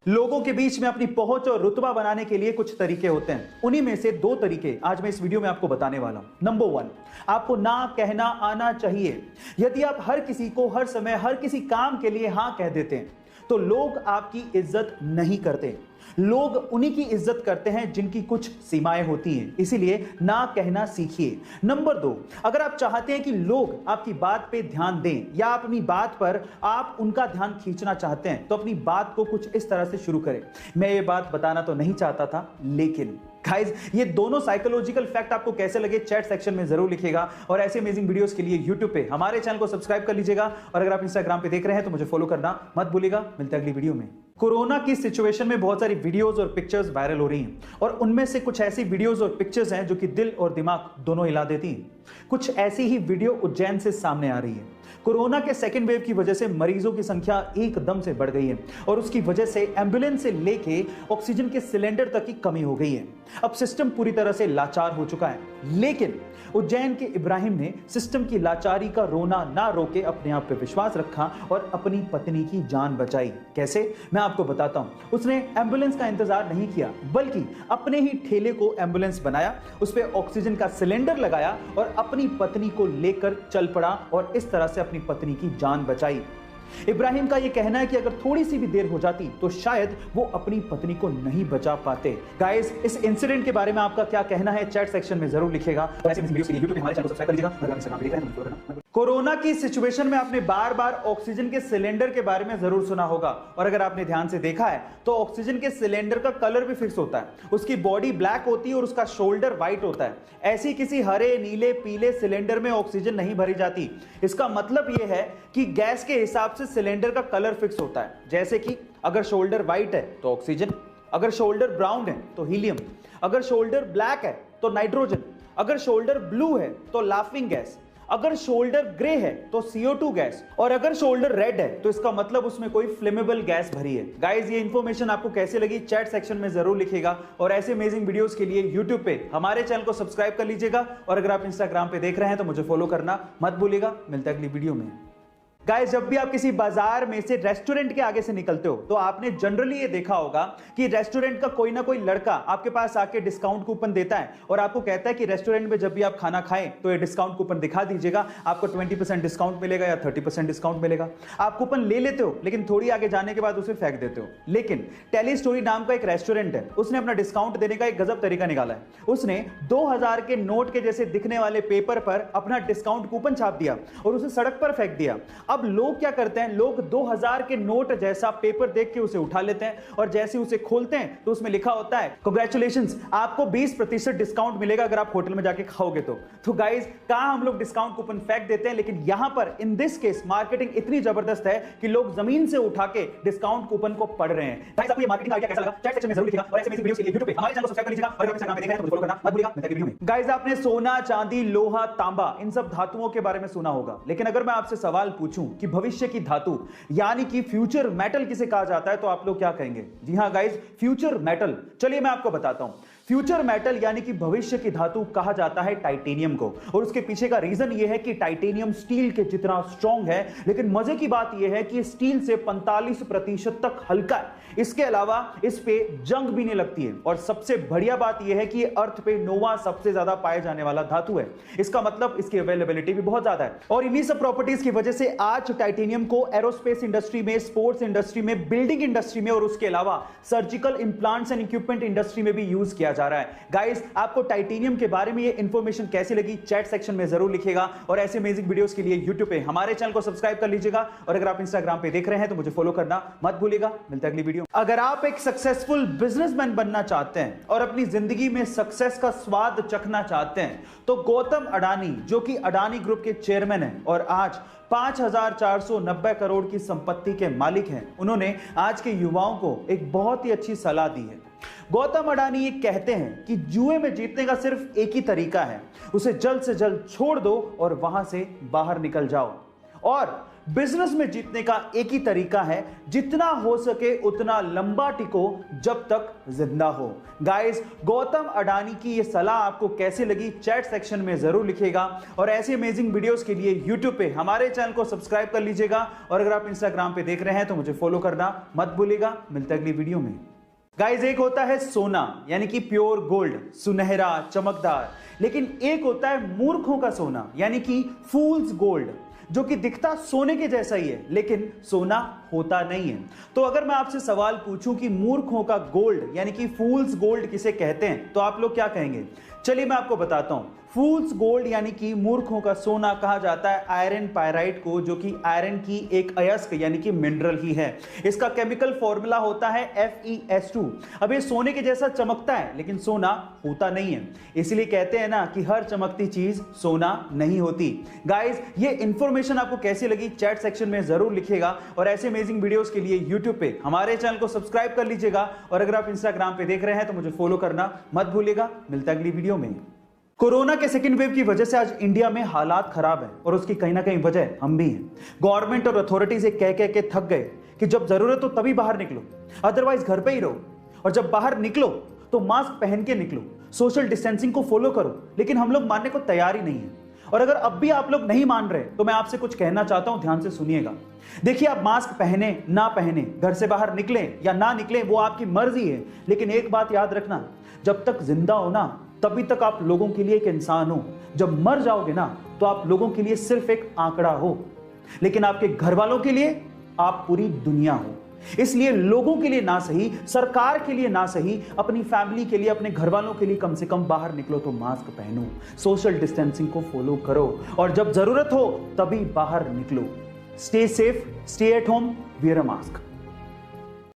लोगों के बीच में अपनी पहुंच और रुतबा बनाने के लिए कुछ तरीके होते हैं। उन्हीं में से 2 तरीके आज मैं इस वीडियो में आपको बताने वाला हूं। नंबर 1, आपको ना कहना आना चाहिए। यदि आप हर किसी को हर समय हर किसी काम के लिए हां कह देते हैं तो लोग आपकी इज्जत नहीं करते। लोग उन्हीं की इज्जत करते हैं जिनकी कुछ सीमाएं होती हैं। इसीलिए ना कहना सीखिए। नंबर 2, अगर आप चाहते हैं कि लोग आपकी बात पे ध्यान दें या आप अपनी बात पर आप उनका ध्यान खींचना चाहते हैं तो अपनी बात को कुछ इस तरह से शुरू करें। मैं ये बात बताना तो नहीं चाहता था, लेकिन गाइस ये दोनों साइकोलॉजिकल फैक्ट आपको कैसे लगे चैट सेक्शन में जरूर लिखिएगा। और ऐसे अमेजिंग वीडियोस के लिए यूट्यूब पे हमारे चैनल को सब्सक्राइब कर लीजिएगा। और अगर आप इंस्टाग्राम पे देख रहे हैं तो मुझे फॉलो करना मत भूलिएगा। मिलते हैं अगली वीडियो में। कोरोना की सिचुएशन में बहुत सारी वीडियोस और पिक्चर्स वायरल हो रही हैं और उनमें से कुछ ऐसी वीडियोस और पिक्चर्स हैं जो कि दिल और दिमाग दोनों हिला देती हैं। कुछ ऐसी ही वीडियो उज्जैन से सामने आ रही है। कोरोना के सेकेंड वेव की वजह से मरीजों की संख्या एकदम से बढ़ गई है और उसकी वजह से एम्बुलेंस से लेके ऑक्सीजन के सिलेंडर तक की कमी हो गई है। अब सिस्टम पूरी तरह से लाचार हो चुका है, लेकिन उज्जैन के इब्राहिम ने सिस्टम की लाचारी का रोना ना रोके अपने आप पे विश्वास रखा और अपनी पत्नी की जान बचाई। कैसे, मैं आपको बताता हूं। उसने एम्बुलेंस का इंतजार नहीं किया बल्कि अपने ही ठेले को एम्बुलेंस बनाया, उस पे ऑक्सीजन का सिलेंडर लगाया और अपनी पत्नी को लेकर चल पड़ा और इस तरह से अपनी पत्नी की जान बचाई। इब्राहिम का यह कहना है कि अगर थोड़ी सी भी देर हो जाती तो शायद वो अपनी पत्नी को नहीं बचा पाते। गाइस, इस इंसिडेंट के बारे में आपका क्या कहना है चैट सेक्शन में जरूर लिखिएगा। कोरोना की सिचुएशन में आपने बार बार ऑक्सीजन के सिलेंडर के बारे में जरूर सुना होगा और अगर आपने ध्यान से देखा है तो ऑक्सीजन के सिलेंडर का कलर भी फिक्स होता है। उसकी बॉडी ब्लैक होती है और उसका शोल्डर व्हाइट होता है। ऐसी किसी हरे नीले पीले सिलेंडर में ऑक्सीजन नहीं भरी जाती। इसका मतलब यह है कि गैस के हिसाब से सिलेंडर का कलर फिक्स होता है। जैसे कि अगर शोल्डर व्हाइट है तो ऑक्सीजन, अगर शोल्डर ब्राउन है तो हीलियम, अगर शोल्डर ब्लैक है तो नाइट्रोजन, अगर शोल्डर ब्लू है तो लाफिंग गैस, अगर शोल्डर ग्रे है तो CO2 गैस और अगर शोल्डर रेड है तो इसका मतलब उसमें कोई फ्लेमेबल गैस भरी है। गाइस, ये इंफॉर्मेशन आपको कैसे लगी चैट सेक्शन में जरूर लिखिएगा। और ऐसे अमेजिंग वीडियोस के लिए यूट्यूब पे हमारे चैनल को सब्सक्राइब कर लीजिएगा। और अगर आप इंस्टाग्राम पे देख रहे हैं तो मुझे फॉलो करना मत भूलिएगा। मिलते हैं अगली वीडियो में। गाइस, जब भी आप किसी बाजार में से रेस्टोरेंट के आगे से निकलते हो तो आपने जनरली ये देखा होगा कि रेस्टोरेंट का कोई ना कोई लड़का आपके पास आके डिस्काउंट कूपन देता है और आपको कहता है कि रेस्टोरेंट में जब भी आप खाना खाएं तो ये डिस्काउंट कूपन दिखा दीजिएगा, आपको 20% डिस्काउंट मिलेगा या 30% डिस्काउंट मिलेगा। आप कूपन ले लेते हो लेकिन थोड़ी आगे जाने के बाद उसे फेंक देते हो। लेकिन टेली स्टोरी नाम का एक रेस्टोरेंट है, उसने अपना डिस्काउंट देने का एक गजब तरीका निकाला है। उसने 2000 के नोट के जैसे दिखने वाले पेपर पर अपना डिस्काउंट कूपन छाप दिया और उसे सड़क पर फेंक दिया। अब लोग क्या करते हैं, लोग 2000 के नोट जैसा पेपर देख के उसे उठा लेते हैं और जैसे उसे खोलते हैं तो उसमें लिखा होता है कांग्रेचुलेशंस, आपको 20% डिस्काउंट मिलेगा अगर आप होटल में जाके खाओगे तो गाइस, कहां हम लोग डिस्काउंट कूपन फेंक देते हैं, लेकिन यहां पर इन दिस केस मार्केटिंग इतनी जबरदस्त है कि लोग जमीन से उठा के डिस्काउंट कूपन को पढ़ रहे हैं। गाइस, आपको ये मार्केटिंग आइडिया कैसा लगा चैट सेक्शन में जरूर लिखिएगा और ऐसे वीडियोस के लिए YouTube पे हमारे चैनल को सब्सक्राइब कर लीजिएगा और अगर इंस्टाग्राम पे देख रहे हैं तो फॉलो करना मत भूलिएगा। मिलते हैं वीडियो में। गाइस, आपने सोना चांदी लोहा तांबा इन सब धातुओं के बारे में सुना होगा, लेकिन अगर मैं आपसे सवाल पूछूं कि भविष्य की धातु यानी कि फ्यूचर मेटल किसे कहा जाता है तो आप लोग क्या कहेंगे? जी हां गाइस, फ्यूचर मेटल। चलिए मैं आपको बताता हूं। फ्यूचर मेटल यानी कि भविष्य की धातु कहा जाता है टाइटेनियम को और उसके पीछे का रीजन यह है कि टाइटेनियम स्टील के जितना स्ट्रांग है, लेकिन मजे की बात यह है कि स्टील से 45% तक हल्का है। इसके अलावा इस पे जंग भी नहीं लगती है और सबसे बढ़िया बात यह है कि अर्थ पे नोवा सबसे ज्यादा पाए जाने वाला धातु है। इसका मतलब इसकी अवेलेबिलिटी भी बहुत ज्यादा है और इन्हीं सब प्रॉपर्टीज की वजह से आज टाइटेनियम को एरोस्पेस इंडस्ट्री में, स्पोर्ट्स इंडस्ट्री में, बिल्डिंग इंडस्ट्री में और उसके अलावा surgical implants and equipment industry में भी यूज किया जा रहा है। गाइस, आपको टाइटेनियम के बारे में ये इंफॉर्मेशन कैसी लगी चैट सेक्शन में जरूर लिखिएगा और ऐसे अमेजिंग वीडियोस के लिए यूट्यूब पे हमारे चैनल को सब्सक्राइब कर लीजिएगा और अगर आप इंस्टाग्राम पे देख रहे हैं तो मुझे फॉलो करना मत भूलिएगा। मिलते हैं अगली वीडियो। अगर आप एक सक्सेसफुल बिजनेसमैन बनना चाहते हैं और अपनी जिंदगी में सक्सेस का स्वाद चखना चाहते हैं तो गौतम अडानी, जो कि अडानी ग्रुप के चेयरमैन हैं और आज 5490 करोड़ की संपत्ति के मालिक हैं, उन्होंने आज के युवाओं को एक बहुत ही अच्छी सलाह दी है। गौतम अडानी ये कहते हैं कि जुए में जीतने का सिर्फ एक ही तरीका है, उसे जल्द से जल्द छोड़ दो और वहां से बाहर निकल जाओ। और बिजनेस में जीतने का एक ही तरीका है, जितना हो सके उतना लंबा टिको जब तक जिंदा हो। गाइस, गौतम अडानी की ये सलाह आपको कैसी लगी चैट सेक्शन में जरूर लिखिएगा, और ऐसे अमेजिंग वीडियोस के लिए यूट्यूब पे हमारे चैनल को सब्सक्राइब कर लीजिएगा, और अगर आप इंस्टाग्राम पे देख रहे हैं तो मुझे फॉलो करना मत भूलिएगा। मिलते हैं अगली वीडियो में। गाइस, एक होता है सोना यानी कि प्योर गोल्ड, सुनहरा चमकदार, लेकिन एक होता है मूर्खों का सोना यानी कि फूल्स गोल्ड, जो कि दिखता सोने के जैसा ही है लेकिन सोना होता नहीं है। तो अगर मैं आपसे सवाल पूछूं कि मूर्खों का गोल्ड यानी कि फूल्स गोल्ड किसे कहते हैं, तो आप लोग क्या कहेंगे? चलिए मैं आपको बताता हूं। फूल्स गोल्ड यानी कि मूर्खों का सोना कहा जाता है आयरन पायराइट को, जो कि आयरन की एक अयस्क यानी कि मिनरल ही है। इसका केमिकल फॉर्मूला होता है FeS2। अब ये सोने के जैसा चमकता है लेकिन सोना होता नहीं है, इसलिए कहते हैं ना कि हर चमकती चीज सोना नहीं होती। गाइस, ये इंफॉर्मेशन आपको कैसी लगी चैट सेक्शन में जरूर लिखिएगा, और ऐसे अमेजिंग वीडियोस के लिए यूट्यूब पे हमारे चैनल को सब्सक्राइब कर लीजिएगा, और अगर आप इंस्टाग्राम पे देख रहे हैं तो मुझे फॉलो करना मत भूलिएगा। मिलता है अगली वीडियो में। कोरोना के सेकेंड वेव की वजह से आज इंडिया में हालात खराब है, और उसकी कहीं ना कहीं वजह हम भी हैं। गवर्नमेंट और अथॉरिटी से कह के थक गए कि जब जरूरत हो तभी बाहर निकलो, अदरवाइज घर पे ही रहो, और जब बाहर निकलो तो मास्क पहन के निकलो, सोशल डिस्टेंसिंग को फॉलो करो। लेकिन हम लोग मानने को तैयार ही नहीं है, और अगर अब भी आप लोग नहीं मान रहे तो मैं आपसे कुछ कहना चाहता हूं, ध्यान से सुनिएगा। देखिए, आप मास्क पहने ना पहने, घर से बाहर निकलें या ना निकलें, वो आपकी मर्जी है, लेकिन एक बात याद रखना, जब तक जिंदा हो ना तभी तक आप लोगों के लिए एक इंसान हो। जब मर जाओगे ना तो आप लोगों के लिए सिर्फ एक आंकड़ा हो, लेकिन आपके घर वालों के लिए आप पूरी दुनिया हो। इसलिए लोगों के लिए ना सही, सरकार के लिए ना सही, अपनी फैमिली के लिए, अपने घर वालों के लिए कम से कम बाहर निकलो तो मास्क पहनो, सोशल डिस्टेंसिंग को फॉलो करो, और जब जरूरत हो तभी बाहर निकलो। Stay safe, stay at home, wear a mask.